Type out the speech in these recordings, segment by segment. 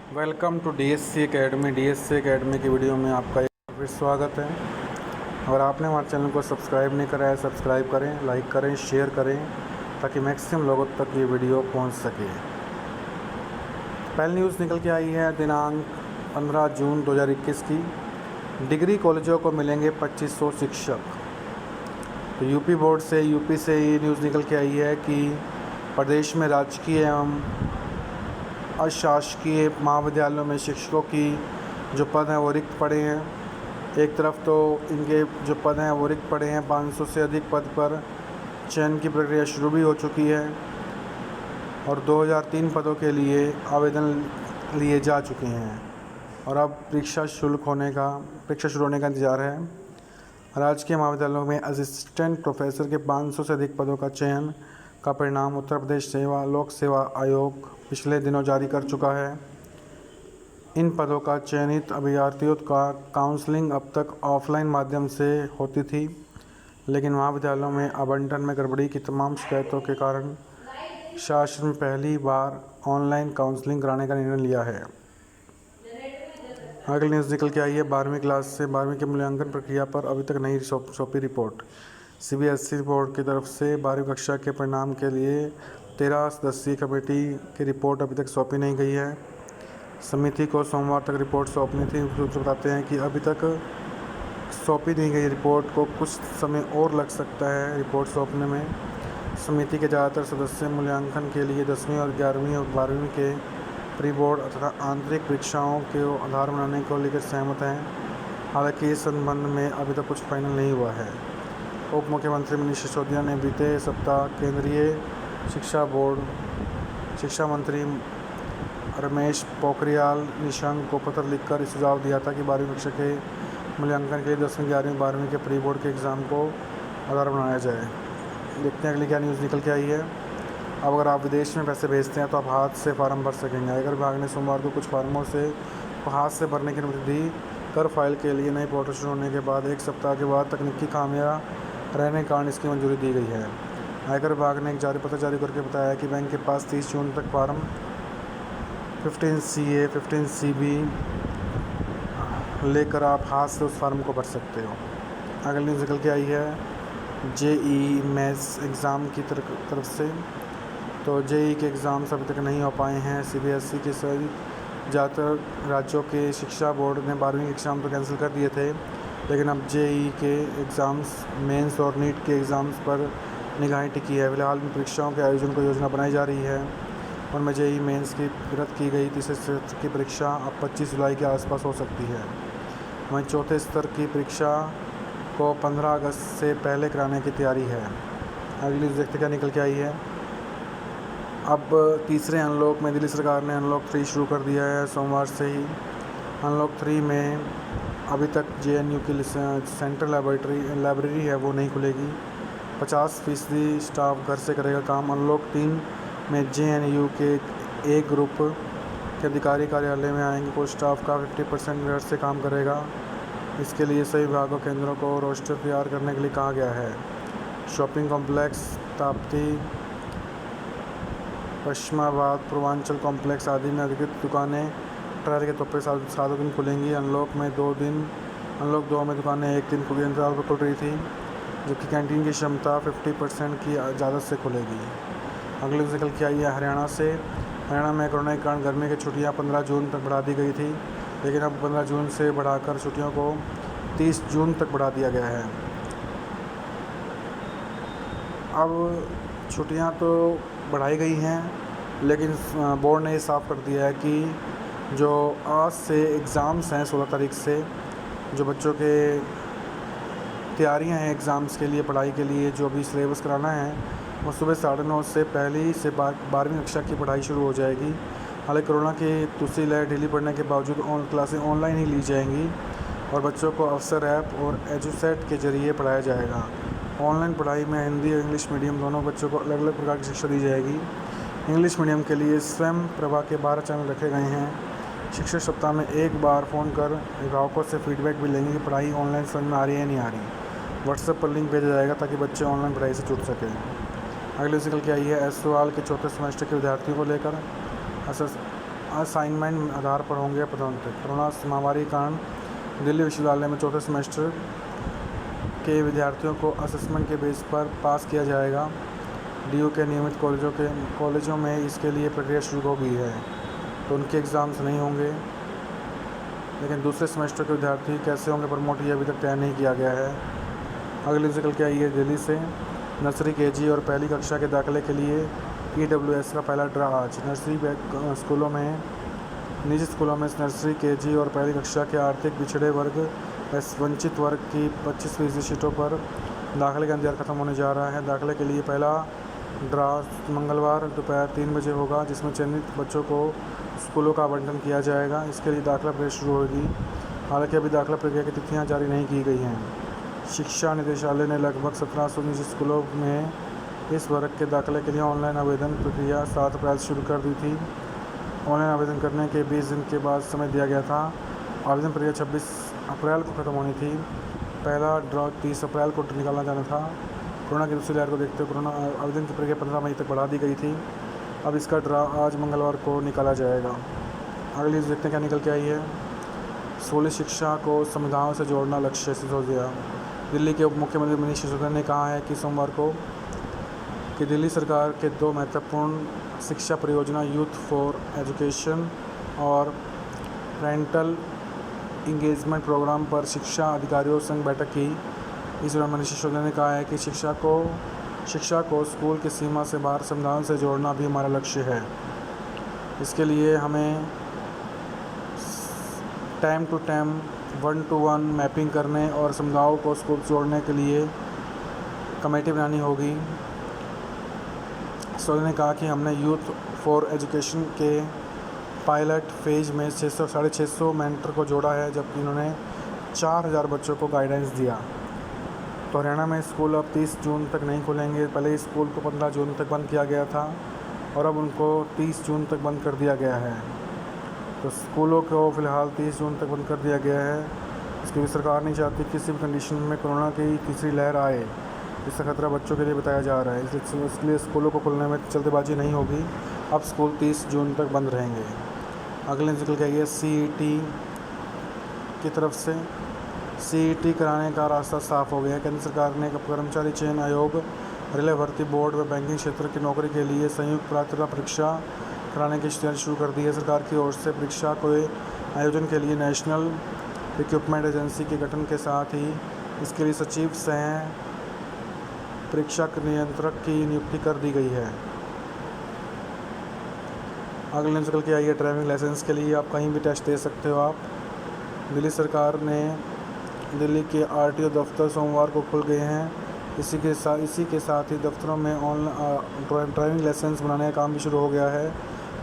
Welcome to DSC academy. DSC academy की video में आपका एक फिर स्वागत है। अगर आपने हमारे चैनल को सब्सक्राइब नहीं करा है, सब्सक्राइब करें, लाइक करें, शेयर करें ताकि मैक्सिमम लोगों तक ये वीडियो पहुंच सके। पहली न्यूज़ निकल के आई है दिनांक 15 जून 2021 की। डिग्री कॉलेजों को मिलेंगे 2500 शिक्षक। तो यूपी से ये न्यूज़ निकल के आई है कि प्रदेश में राजकीय एवं अशासकीय महाविद्यालयों में शिक्षकों की जो पद हैं वो रिक्त पड़े हैं। एक तरफ तो इनके जो पद हैं वो रिक्त पड़े हैं, 500 से अधिक पद पर चयन की प्रक्रिया शुरू भी हो चुकी है और 2003 पदों के लिए आवेदन लिए जा चुके हैं और अब परीक्षा शुरू होने का इंतज़ार है। राजकीय महाविद्यालयों में असिस्टेंट प्रोफेसर के 500 से अधिक पदों का चयन का परिणाम उत्तर प्रदेश लोक सेवा आयोग पिछले दिनों जारी कर चुका है। इन पदों का चयनित अभ्यर्थियों का काउंसलिंग अब तक ऑफलाइन माध्यम से होती थी, लेकिन महाविद्यालयों में आवंटन में गड़बड़ी की तमाम शिकायतों के कारण शासन ने पहली बार ऑनलाइन काउंसलिंग कराने का निर्णय लिया है। अगली न्यूज़ निकल के आई है 12वीं क्लास से 12वीं के मूल्यांकन प्रक्रिया पर अभी तक नहीं सौंपी रिपोर्ट। सीबीएसई बोर्ड की तरफ से 12वीं कक्षा के परिणाम के लिए 13 सदस्यीय कमेटी की रिपोर्ट अभी तक सौंपी नहीं गई है। समिति को सोमवार तक रिपोर्ट सौंपनी थी। सूत्र बताते हैं कि अभी तक सौंपी नहीं गई रिपोर्ट को कुछ समय और लग सकता है रिपोर्ट सौंपने में। समिति के ज़्यादातर सदस्य मूल्यांकन के लिए 10वीं और 11वीं और 12वीं के प्री बोर्ड तथा आंतरिक परीक्षाओं के आधार बनाने को लेकर सहमत हैं। हालांकि इस संबंध में अभी तक कुछ फाइनल नहीं हुआ है। उप मुख्यमंत्री मनीष सिसोदिया ने बीते सप्ताह केंद्रीय शिक्षा मंत्री रमेश पोखरियाल निशंक को पत्र लिखकर सुझाव दिया था कि 12वीं कक्षा के मूल्यांकन के लिए 10वीं, 11वीं, 12वीं के प्री बोर्ड के एग्ज़ाम को आधार बनाया जाए। देखते हैं अगली क्या न्यूज़ निकल के आई है। अब अगर आप विदेश में पैसे भेजते हैं तो आप हाथ से फार्म भर सकेंगे। आयकर विभाग ने सोमवार को कुछ फार्मों से हाथ से भरने की अनुमति दी। कर फाइल के लिए नई पोर्टल शुरू होने के बाद एक सप्ताह के बाद तकनीकी खामियां रहने के कारण इसकी मंजूरी दी गई है। आयकर विभाग ने एक पत्र जारी करके बताया कि बैंक के पास 30 जून तक फार्म 15CA 15CB लेकर आप हाथ से उस फार्म को भर सकते हो। अगली न्यूज़ निकल के आई है जेईई मेंस एग्ज़ाम की तरफ से। तो जेईई के एग्ज़ाम्स अभी तक नहीं हो पाए हैं। सीबीएसई के सभी ज़्यादातर राज्यों के शिक्षा बोर्ड ने 12वीं एग्ज़ाम तो कैंसिल कर दिए थे, लेकिन अब जेईई के एग्ज़ाम्स, मेंस और नीट के एग्ज़ाम्स पर निगाहें टिकी है। फिलहाल इन परीक्षाओं के आयोजन को योजना बनाई जा रही है। उनमें जेईई मेंस की रद्द की गई तीसरे सत्र की परीक्षा अब 25 जुलाई के आसपास हो सकती है। वहीं चौथे स्तर की परीक्षा को 15 अगस्त से पहले कराने की तैयारी है। अगली न्यूज़ देखते क्या निकल के आई है। अब तीसरे अनलॉक में दिल्ली सरकार ने अनलॉक 3 शुरू कर दिया है सोमवार से ही। अनलॉक 3 में अभी तक जेएनयू की सेंट्रल लाइब्रेरी है वो नहीं खुलेगी। 50% स्टाफ घर से करेगा काम। अनलॉक 3 में जेएनयू के एक ग्रुप के अधिकारी कार्यालय में आएंगे। कुछ स्टाफ का 50% घर से काम करेगा। इसके लिए सभी विभागों केंद्रों को रोस्टर तैयार करने के लिए कहा गया है। Shopping complex, Tapti, Pashchimabad, Purvanchal complex आदि में अधिकृत दुकानें ट्रायल के तौर पर 7 दिन खुलेंगी। अनलॉक 2 में दुकानें 1 दिन खुली अंतराल पर खुल रही थी, जबकि कैंटीन की क्षमता 50% की ज़्यादा से खुलेगी। अगली निकल के आई है हरियाणा से। हरियाणा में कोरोना के कारण गर्मी की छुट्टियां 15 जून तक बढ़ा दी गई थी, लेकिन अब 15 जून से बढ़ाकर छुट्टियों को 30 जून तक बढ़ा दिया गया है। अब छुट्टियां तो बढ़ाई गई हैं, लेकिन बोर्ड ने ये साफ कर दिया है कि जो आज से एग्ज़ाम्स हैं 16 तारीख से, जो बच्चों के तैयारियां हैं एग्ज़ाम्स के लिए, पढ़ाई के लिए जो भी सिलेबस कराना है, वो सुबह 9:30 से पहली से 12वीं कक्षा की पढ़ाई शुरू हो जाएगी। हालांकि कोरोना की दूसरी लहर ढीली पड़ने के बावजूद क्लासें ऑनलाइन ही ली जाएंगी और बच्चों को अफसर ऐप और एजुसेट के ज़रिए पढ़ाया जाएगा। ऑनलाइन पढ़ाई में हिंदी और इंग्लिश मीडियम दोनों बच्चों को अलग अलग प्रकार की शिक्षा दी जाएगी। इंग्लिश मीडियम के लिए स्वयं प्रभा के 12 चैनल रखे गए हैं। शिक्षक सप्ताह में एक बार फ़ोन कर अभिभावकों से फीडबैक भी लेंगे कि पढ़ाई ऑनलाइन समझ में आ रही है या नहीं आ रही। व्हाट्सएप पर लिंक भेजा जाएगा ताकि बच्चे ऑनलाइन पढ़ाई से जुड़ सकें। अगली निकल के आई है एसवाल के चौथे सेमेस्टर के विद्यार्थियों को लेकर असाइनमेंट आधार पर होंगे पदोन्नत। कोरोना महामारी के कारण दिल्ली विश्वविद्यालय में चौथे सेमेस्टर के विद्यार्थियों को असेसमेंट के बेस पर पास किया जाएगा। डीयू के नियमित कॉलेजों में इसके लिए प्रक्रिया शुरू हो गई है, तो उनके एग्ज़ाम्स नहीं होंगे। लेकिन दूसरे सेमेस्टर के विद्यार्थी कैसे होंगे प्रमोट, ये अभी तक तय नहीं किया गया है। अगली निकल के आई है दिल्ली से। नर्सरी, केजी और पहली कक्षा के दाखिले के लिए EWS का पहला ड्रा आज। नर्सरी स्कूलों में, निजी स्कूलों में नर्सरी, केजी और पहली कक्षा के आर्थिक पिछड़े वर्ग वंचित वर्ग की 25% सीटों पर दाखिले का इंतजार खत्म होने जा रहा है। दाखिले के लिए पहला ड्रा मंगलवार दोपहर 3 बजे होगा, जिसमें चयनित बच्चों को स्कूलों का आवंटन किया जाएगा। इसके लिए दाखिला प्रक्रिया शुरू होगी। हालांकि अभी दाखिला प्रक्रिया की तिथियां जारी नहीं की गई हैं। शिक्षा निदेशालय ने लगभग 1700 निजी स्कूलों में इस वर्ग के दाखिले के लिए ऑनलाइन आवेदन प्रक्रिया 7 अप्रैल शुरू कर दी थी। ऑनलाइन आवेदन करने के 20 दिन के बाद समय दिया गया था। आवेदन प्रक्रिया 26 अप्रैल को ख़त्म होनी थी। पहला ड्रा 30 अप्रैल को निकालना जाना था। कोरोना की दूसरी लहर को देखते हुए कोरोना आवेदन की प्रक्रिया 15 मई तक बढ़ा दी गई थी। अब इसका ड्रा आज मंगलवार को निकाला जाएगा। अगली देखते हैं क्या निकल के आई है। स्कूली शिक्षा को संविधान से जोड़ना लक्ष्य सिसोदिया। दिल्ली के उप मुख्यमंत्री मनीष सिसोदिया ने कहा है कि सोमवार को कि दिल्ली सरकार के 2 महत्वपूर्ण शिक्षा परियोजना यूथ फॉर एजुकेशन और पेरेंटल इंगेजमेंट प्रोग्राम पर शिक्षा अधिकारियों संग बैठक की। इस दौरान मनीष सिसोदिया ने कहा है कि शिक्षा को स्कूल की सीमा से बाहर संविधान से जोड़ना भी हमारा लक्ष्य है। इसके लिए हमें time to time 1-to-1 mapping करने और समुदायों को स्कूल जोड़ने के लिए कमेटी बनानी होगी। सिसोदिया ने कहा कि हमने यूथ फॉर एजुकेशन के पायलट फेज में 600-650 मेंटर को जोड़ा है, जबकि इन्होंने 4000 बच्चों को गाइडेंस दिया। तो हरियाणा में स्कूल अब 30 जून तक नहीं खुलेंगे। पहले स्कूल को 15 जून तक बंद किया गया था और अब उनको 30 जून तक बंद कर दिया गया है। तो स्कूलों को फ़िलहाल 30 जून तक बंद कर दिया गया है। इसकी भी सरकार नहीं चाहती किसी भी कंडीशन में कोरोना की तीसरी लहर आए। इसका खतरा बच्चों के लिए बताया जा रहा है, इसलिए स्कूलों को खुलने में जल्दबाजी नहीं होगी। अब स्कूल 30 जून तक बंद रहेंगे। अगले निकल के आइए CET की तरफ से। CET कराने का रास्ता साफ हो गया है। केंद्र सरकार ने कर्मचारी चयन आयोग, रेलवे भर्ती बोर्ड व बैंकिंग क्षेत्र की नौकरी के लिए संयुक्त पात्रता परीक्षा कराने की तैयारी शुरू कर दी है। सरकार की ओर से परीक्षा के आयोजन के लिए नेशनल रिक्रूटमेंट एजेंसी के गठन के साथ ही इसके लिए सचिव सह परीक्षा नियंत्रक की नियुक्ति कर दी गई है। अगले निकल के आइए ड्राइविंग लाइसेंस के लिए आप कहीं भी टेस्ट दे सकते हो। आप दिल्ली सरकार ने दिल्ली के RTO दफ्तर सोमवार को खुल गए हैं। इसी के साथ ही दफ्तरों में ऑनलाइन ड्राइविंग लाइसेंस बनाने का काम भी शुरू हो गया है,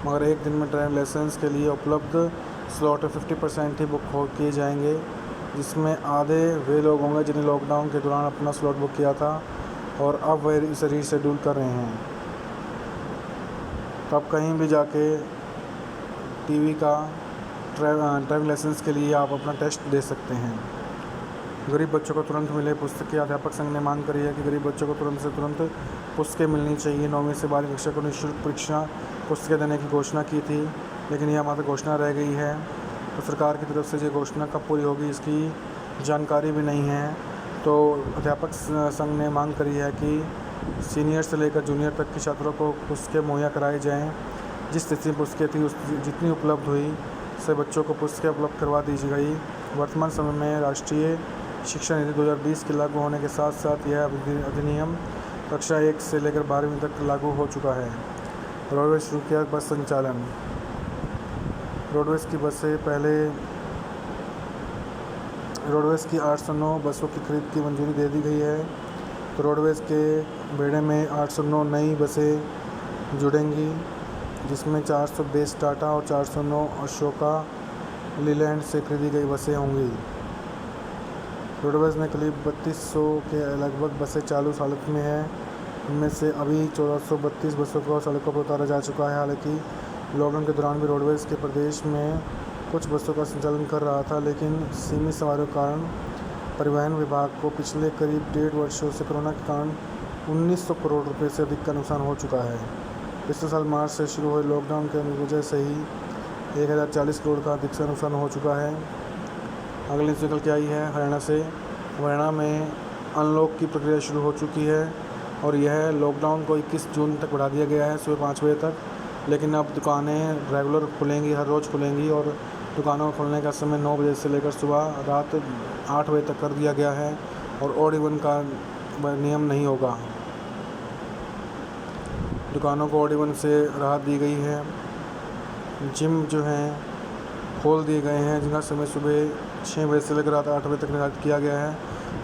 मगर एक दिन में ड्राइविंग लाइसेंस के लिए उपलब्ध स्लॉट 50% ही बुक किए जाएंगे, जिसमें आधे वे लोग होंगे जिन्हें लॉकडाउन के दौरान अपना स्लॉट बुक किया था और अब वे इसे रीशेड्यूल कर रहे हैं। तो आप कहीं भी जाके टीवी का ड्राइविंग लाइसेंस के लिए आप अपना टेस्ट दे सकते हैं। गरीब बच्चों को तुरंत मिले पुस्तक की अध्यापक संघ ने मांग करी है कि गरीब बच्चों को तुरंत पुस्तकें मिलनी चाहिए। 9वीं से 12वीं कक्षा को निःशुल्क परीक्षा पुस्तकें देने की घोषणा की थी, लेकिन यह मात्र घोषणा रह गई है। तो सरकार की तरफ से ये घोषणा कब पूरी होगी इसकी जानकारी भी नहीं है। तो अध्यापक संघ ने मांग करी है कि सीनियर से लेकर जूनियर तक के छात्रों को पुस्तकें मुहैया कराई जाएँ। जिस स्थिति में पुस्तकें थी जितनी उपलब्ध हुई से बच्चों को पुस्तकें उपलब्ध करवा दी गई। वर्तमान समय में राष्ट्रीय शिक्षा नीति 2020 के लागू होने के साथ साथ यह अधिनियम कक्षा 1 से लेकर 12वीं तक लागू हो चुका है। रोडवेज शुरू किया बस संचालन। रोडवेज की बसें पहले रोडवेज की 809 बसों की खरीद की मंजूरी दे दी गई है। तो रोडवेज के बेड़े में 809 नई बसें जुड़ेंगी, जिसमें 420 टाटा और 409 अशोका लीलैंड से खरीदी गई बसें होंगी। रोडवेज में करीब 3200 के लगभग बसें चालू हालत में है। इनमें से अभी 1432 बसों को सड़कों पर उतारा जा चुका है। हालांकि लॉकडाउन के दौरान भी रोडवेज के प्रदेश में कुछ बसों का संचालन कर रहा था, लेकिन सीमित सवारियों के कारण परिवहन विभाग को पिछले करीब 1.5 वर्षों से कोरोना के कारण 1900 करोड़ रुपये से अधिक का नुकसान हो चुका है। पिछले साल मार्च से शुरू हुए लॉकडाउन के वजह से ही 1040 करोड़ का अधिक से नुकसान हो चुका है। अगली न्यूज़ निकल के आई है हरियाणा से। हरियाणा में अनलॉक की प्रक्रिया शुरू हो चुकी है और यह लॉकडाउन को 21 जून तक बढ़ा दिया गया है सुबह 5 बजे तक। लेकिन अब दुकानें रेगुलर खुलेंगी, हर रोज़ खुलेंगी और दुकानों को खोलने का समय 9 बजे से लेकर सुबह रात 8 बजे तक कर दिया गया है और ऑड इवन का नियम नहीं होगा। दुकानों को ऑड इवन से राहत दी गई है। जिम जो हैं खोल दिए गए हैं, जिनका समय सुबह 6 बजे से लेकर रात 8 बजे तक निर्धारित किया गया है,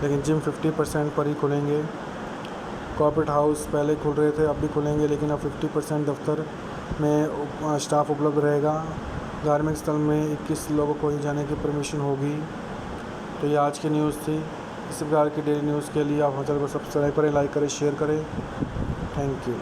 लेकिन जिम 50% पर ही खुलेंगे। कॉर्पोरेट हाउस पहले खुल रहे थे, अब भी खुलेंगे, लेकिन अब 50% दफ्तर में स्टाफ उपलब्ध रहेगा। धार्मिक स्थल में 21 लोगों को ही जाने की परमिशन होगी। तो ये आज की न्यूज़ थी। इस प्रकार की डेली न्यूज़ के लिए आप हमारे चैनल को सब्सक्राइब करें, लाइक करें, शेयर करें। Thank you.